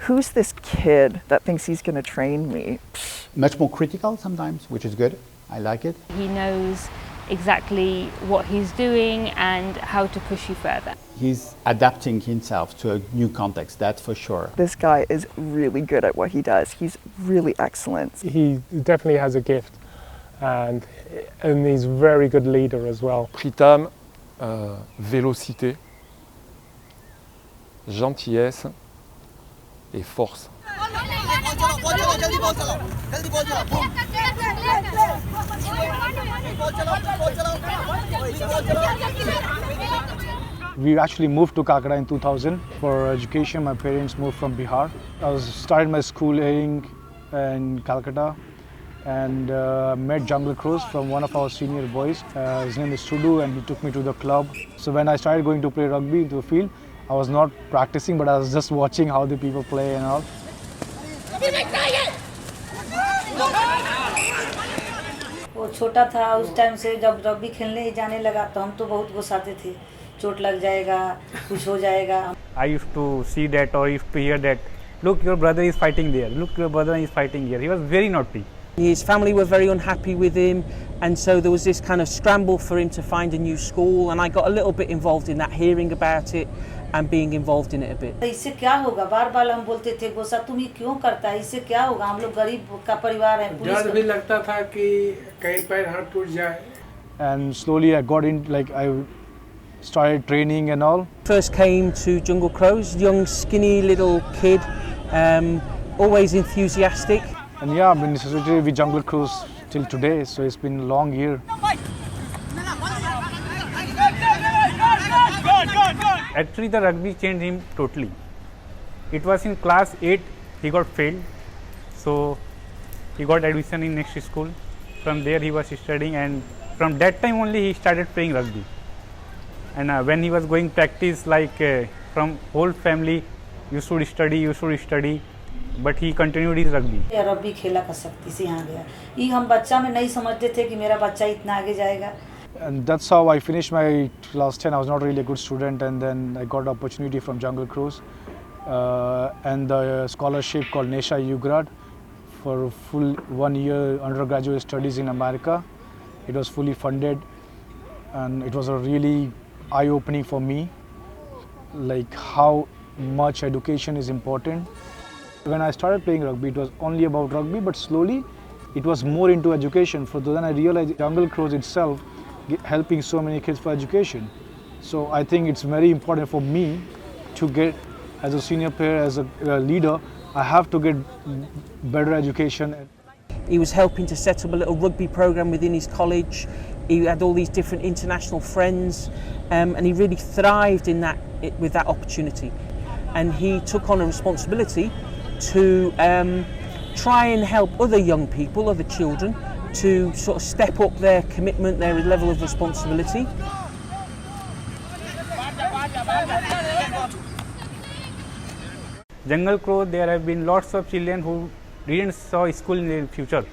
who's this kid that thinks he's going to train me? Much more critical sometimes, which is good. I like it. He knows exactly what he's doing and how to push you further. He's adapting himself to a new context, that's for sure. This guy is really good at what he does. He's really excellent. He definitely has a gift, and he's a very good leader as well. Pritam, vélocité, gentillesse et force. We actually moved to Calcutta in 2000 for education. My parents moved from Bihar. I started my schooling in Calcutta and met Jungle Cruise from one of our senior boys. His name is Sudu, and he took me to the club. So when I started going to play rugby into the field, I was not practicing, but I was just watching how the people play and all. वो छोटा था उस time से, जब rugby खेलने ही जाने लगा तो हम तो बहुत गुस्साते थे, चोट लग जाएगा, कुछ हो जाएगा. I used to see that, or used to hear that, look, your brother is fighting there, look, your brother is fighting here. He was very naughty. His family were very unhappy with him, and so there was this kind of scramble for him to find a new school, and I got a little bit involved in that, hearing about it and being involved in it a bit. इससे क्या होगा, बार-बार हम बोलते थे, गोसा तुम ही क्यों करता है, इससे क्या होगा, हम लोग गरीब का परिवार है. डर भी लगता था कि कहीं पैर हाथ टूट जाए. And slowly I got in, like I started training and all. First came to Jungle Crows, young skinny little kid, always enthusiastic. And yeah, I've been associated with Jungle Cruise till today, so it's been a long year. Actually, the rugby changed him totally. It was in class 8, he got failed. So he got admission in next school. From there he was studying, and from that time only he started playing rugby. And when he was going practice, like from whole family, you should study, but he continued his rugby. Rugby खेला कर सकती से यहाँ गया. ये हम बच्चा में नहीं समझते थे कि मेरा बच्चा इतना आगे जाएगा. And that's how I finished my class 10. I was not really a good student, and then I got an opportunity from Jungle Cruise and the scholarship called Nesha Ugrad for full 1 year undergraduate studies in America. It was fully funded, and it was a really eye-opening for me, like how much education is important. When I started playing rugby, it was only about rugby, but slowly it was more into education. For then I realized Jungle Cruise itself helping so many kids for education. So I think it's very important for me to get, as a senior player, as a leader, I have to get better education. He was helping to set up a little rugby program within his college. He had all these different international friends, and he really thrived in that with that opportunity. And he took on a responsibility to try and help other young people, other children, to sort of step up their commitment, their level of responsibility. Jungle Crow, there have been lots of children who didn't saw school in their future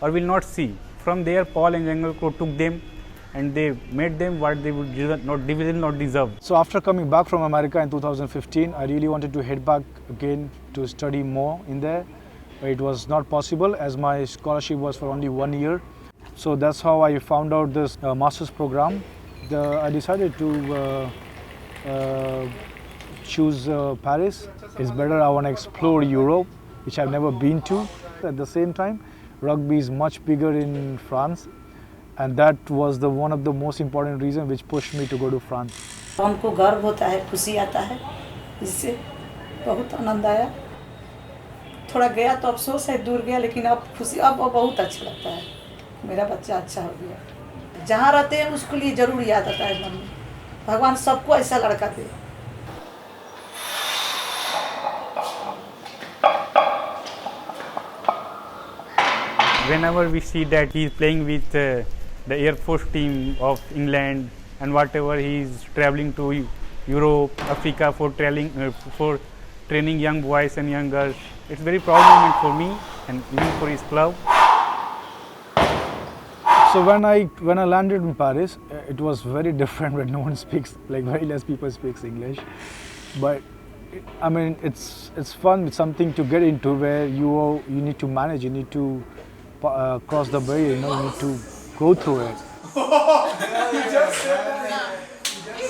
or will not see. From there, Paul and Jungle Crow took them and they made them what they would not deserve. So after coming back from America in 2015, I really wanted to head back again to study more in there. It was not possible as my scholarship was for only 1 year. So that's how I found out this master's program. I decided to choose Paris. It's better, I want to explore Europe, which I've never been to. At the same time, rugby is much bigger in France, and that was one of the most important reasons which pushed me to go to France. हमको गर्व होता है, खुशी आता है, इससे बहुत आनंद आया. थोड़ा गया तो अफसोस है, दूर गया, लेकिन अब खुशी, अब बहुत अच्छा लगता है. मेरा बच्चा अच्छा हो गया. जहाँ रहते हैं उसके लिए जरूर याद आता है मन में. भगवान सबको ऐसा लड़का दे. Whenever we see that he is playing with the Air Force team of England, and whatever he is traveling to Europe, Africa for training young boys and young girls, it's very proud moment for me and even for his club. So when I landed in Paris, it was very different when no one speaks, like very less people speaks English. But I mean, it's fun. It's something to get into where you need to manage. You need to cross the barrier. You know, you need to go through it.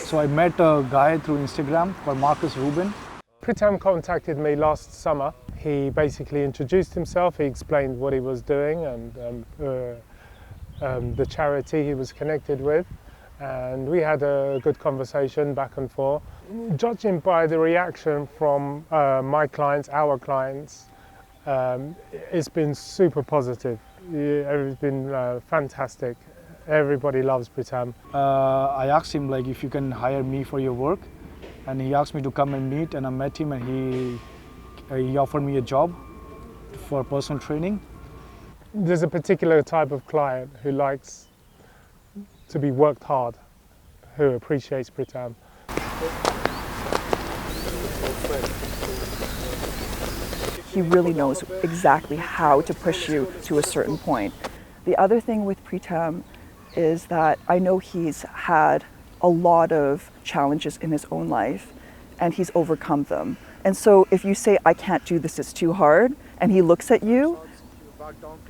So I met a guy through Instagram called Marcus Rubin. Pritam contacted me last summer. He basically introduced himself. He explained what he was doing and the charity he was connected with. And we had a good conversation back and forth. Judging by the reaction from my clients, our clients, it's been super positive. It's been fantastic. Everybody loves Pritam. I asked him like if you can hire me for your work, and he asked me to come and meet, and I met him, and he offered me a job for personal training. There's a particular type of client who likes to be worked hard, who appreciates Pritam. He really knows exactly how to push you to a certain point. The other thing with Pritam is that I know he's had a lot of challenges in his own life and he's overcome them. And so if you say, I can't do this, it's too hard, and he looks at you,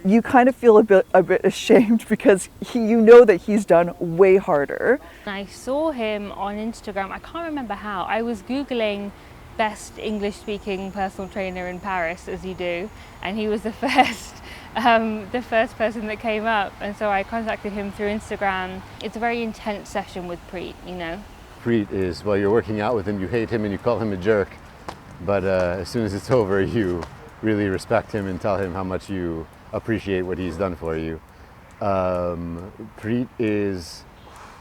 you kind of feel a bit ashamed because you know that he's done way harder. I saw him on Instagram, I can't remember how. I was Googling best English-speaking personal trainer in Paris, as you do, and he was the first person that came up, and so I contacted him through Instagram. It's a very intense session with Preet, you know. Preet is, well, you're working out with him, you hate him and you call him a jerk, but as soon as it's over, you really respect him and tell him how much you appreciate what he's done for you. Preet is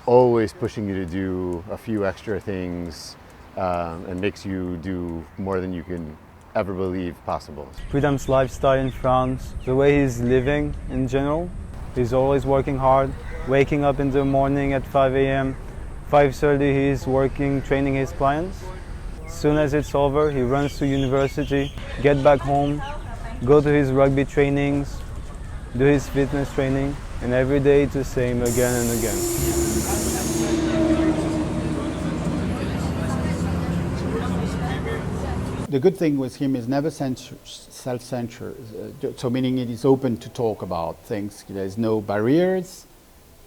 always pushing you to do a few extra things and makes you do more than you can ever believe possible. Pritam's lifestyle in France, the way he's living in general, he's always working hard, waking up in the morning at 5 a.m. 5:30 he's working, training his clients. As soon as it's over, he runs to university, get back home, go to his rugby trainings, do his fitness training, and every day it's the same again and again. The good thing with him is never self-censure, so meaning it is open to talk about things. There's no barriers,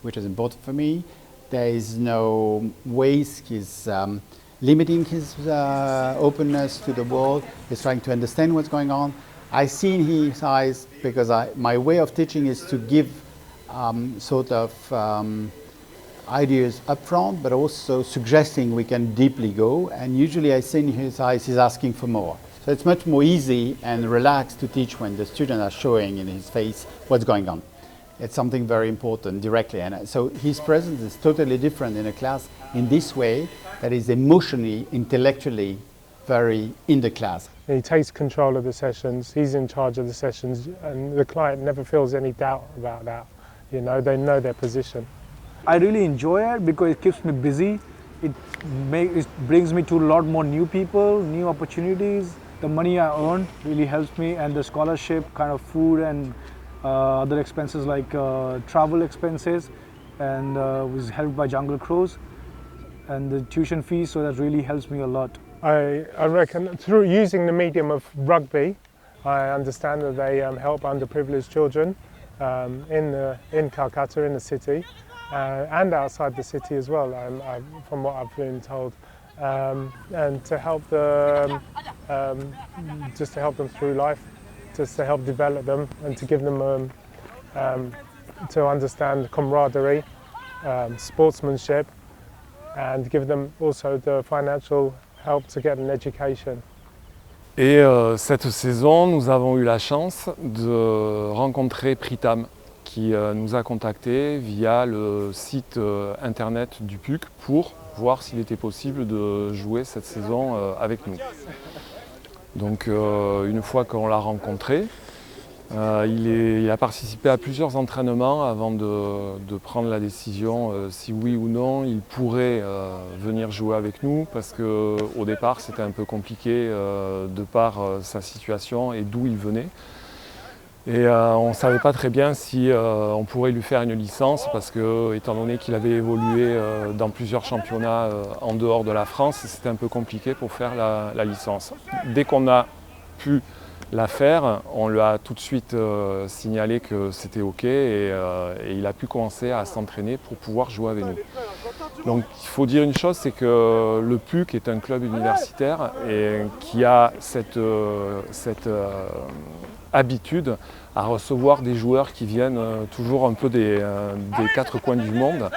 which is important for me. There is no ways he's limiting his openness to the world. He's trying to understand what's going on. I see in his eyes, because my way of teaching is to give sort of ideas up front, but also suggesting we can deeply go. And usually I see in his eyes he's asking for more. So it's much more easy and relaxed to teach when the students are showing in his face what's going on. It's something very important directly. And so his presence is totally different in a class in this way, that is emotionally, intellectually very in the class. He takes control of the sessions, he's in charge of the sessions, and the client never feels any doubt about that. You know, they know their position. I really enjoy it because it keeps me busy. It brings me to a lot more new people, new opportunities. The money I earn really helps me, and the scholarship, kind of food and other expenses like travel expenses, and was helped by Jungle Cruise, and the tuition fees, so that really helps me a lot. I reckon through using the medium of rugby, I understand that they help underprivileged children in Calcutta, in the city, and outside the city as well, from what I've been told. And to help them, just to help them through life, just to help develop them and to give them to understand camaraderie, sportsmanship, and give them also the financial help to get an education. Et cette saison, nous avons eu la chance de rencontrer Pritam, qui nous a contactés via le site internet du PUC pour voir s'il était possible de jouer cette saison avec nous. Donc une fois qu'on l'a rencontré, il a participé à plusieurs entraînements avant de prendre la décision si oui ou non il pourrait venir jouer avec nous, parce qu'au départ c'était un peu compliqué de par sa situation et d'où il venait. Et on ne savait pas très bien si on pourrait lui faire une licence parce que, étant donné qu'il avait évolué dans plusieurs championnats en dehors de la France, c'était un peu compliqué pour faire la licence. Dès qu'on a pu la faire, on lui a tout de suite signalé que c'était OK et il a pu commencer à s'entraîner pour pouvoir jouer avec nous. Donc il faut dire une chose, c'est que le PUC est un club universitaire et qui a cette habitude à recevoir des joueurs qui viennent toujours un peu des quatre coins du monde.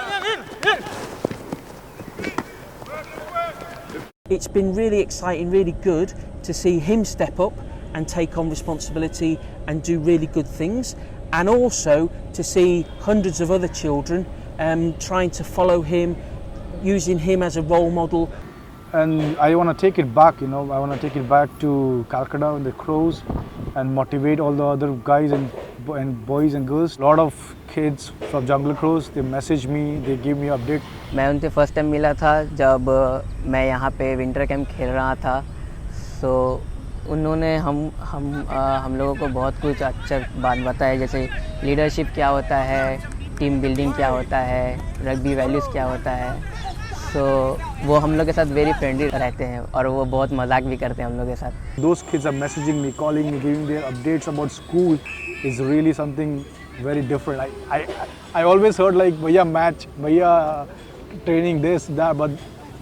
It's been really exciting, really good to see him step up and take on responsibility and do really good things, and also to see hundreds of other children trying to follow him, using him as a role model. And I want to take it back, I want to take it back to Calcutta and the Crows and motivate all the other guys and boys and girls. A lot of kids from Jungle Crows, they message me, they give me update. मैं उनसे first time मिला था जब मैं यहाँ पे winter camp खेल रहा था, सो उन्होंने हम लोगों को बहुत कुछ अच्छा बात बताया, जैसे लीडरशिप क्या होता है, टीम बिल्डिंग क्या होता है, रग्बी वैल्यूज़ क्या होता है। सो वो हम लोग के साथ वेरी फ्रेंडली रहते हैं और वो बहुत मजाक भी करते हैं हम लोग के साथ। Those kids are messaging me, calling me, giving their updates about school is really something very different. I always heard like bhaiya match, bhaiya training, this, that, but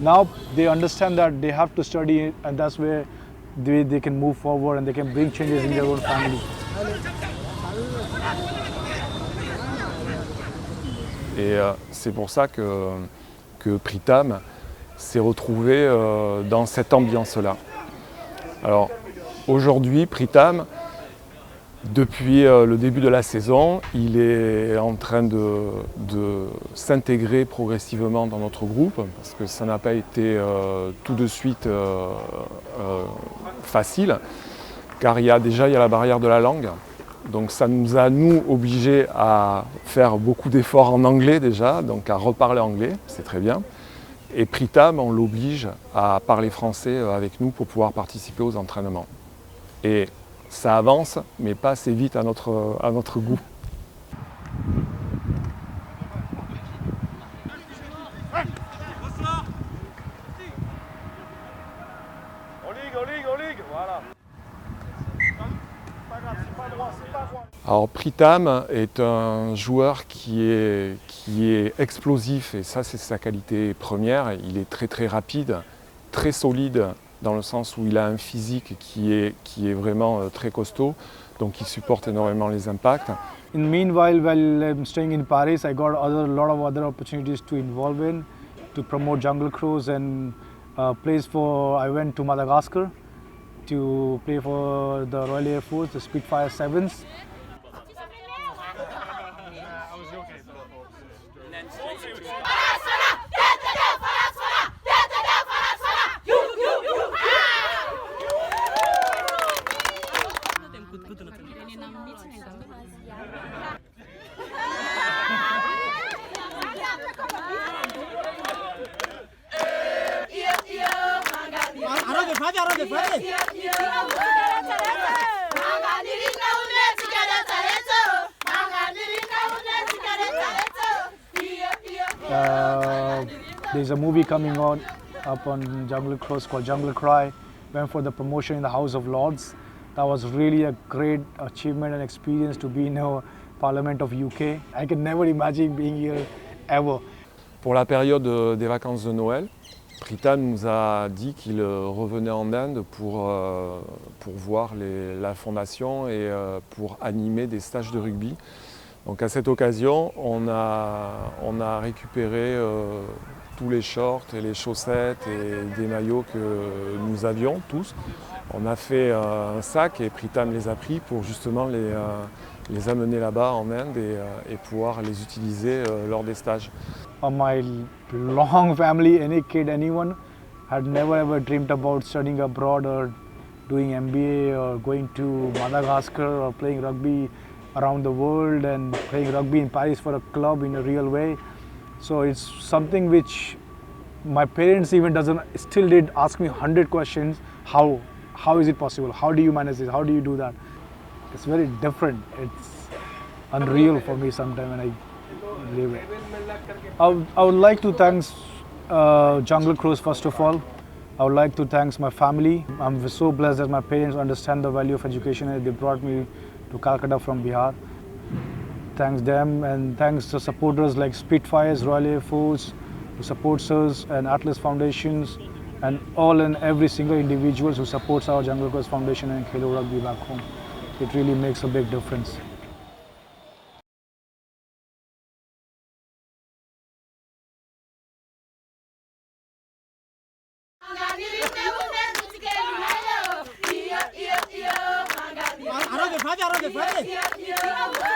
now they understand that they have to study and that's where they can move forward and they can bring changes in their own family. Et c'est pour ça que Pritam s'est retrouvé dans cette ambiance-là. Alors aujourd'hui, Pritam, depuis le début de la saison, il est en train de s'intégrer progressivement dans notre groupe parce que ça n'a pas été tout de suite facile, car il y a la barrière de la langue. Donc ça nous a, obligés à faire beaucoup d'efforts en anglais déjà, donc à reparler anglais, c'est très bien. Et Pritam, on l'oblige à parler français avec nous pour pouvoir participer aux entraînements. Et ça avance, mais pas assez vite à notre goût. Alors Pritam est un joueur qui est explosif et ça c'est sa qualité première. Il est très très rapide, très solide dans le sens où il a un physique qui est vraiment très costaud, donc il supporte énormément les impacts. In meanwhile, while I'm staying in Paris, I got a lot of other opportunities to involve in, to promote Jungle Crows and I went to Madagascar to play for the Royal Air Force, the Spitfire 7s. There's a movie coming out up on Jungle Crows called Jungle Cry. Went for the promotion in the House of Lords. That was really a great achievement and experience to be in the Parliament of UK. I can never imagine being here ever. Pour la période des vacances de Noël, Pritam nous a dit qu'il revenait en Inde pour voir la fondation et pour animer des stages de rugby. Donc à cette occasion, on a récupéré tous les shorts et les chaussettes et des maillots que nous avions tous. On a fait un sac et Pritam les a pris pour justement les amener là-bas en Inde et pouvoir les utiliser lors des stages. My long family, any kid, anyone had never ever dreamed about studying abroad or doing MBA or going to Madagascar or playing rugby around the world and playing rugby in Paris for a club in a real way. So it's something which my parents even still did ask me 100 questions. How is it possible? How do you manage this? How do you do that? It's very different. It's unreal for me sometimes when I live it. I would like to thank Jungle Cruise first of all. I would like to thank my family. I'm so blessed that my parents understand the value of education and they brought me to Calcutta from Bihar. Thanks them and thanks to supporters like Spitfires, Royal Air Force, who supports us, and Atlas Foundations, and all and every single individuals who supports our Jungle Cruise Foundation and Khelo Rugby back home. It really makes a big difference. Arroz de falla.